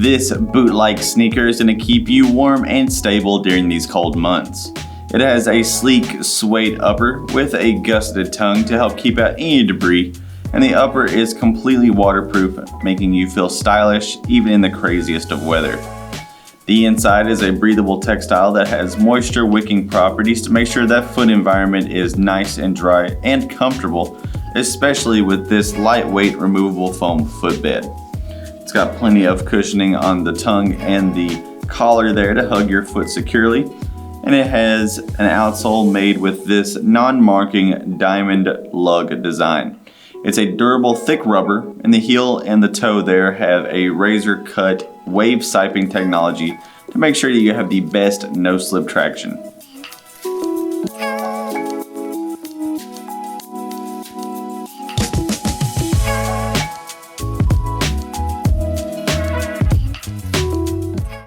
This boot-like sneaker is going to keep you warm and stable during these cold months. It has a sleek suede upper with a gusseted tongue to help keep out any debris, and the upper is completely waterproof, making you feel stylish even in the craziest of weather. The inside is a breathable textile that has moisture wicking properties to make sure that foot environment is nice and dry and comfortable, especially with this lightweight removable foam footbed. It's got plenty of cushioning on the tongue and the collar there to hug your foot securely, and it has an outsole made with this non-marking diamond lug design. It's a durable thick rubber, and the heel and the toe there have a razor cut wave siping technology to make sure that you have the best no slip traction.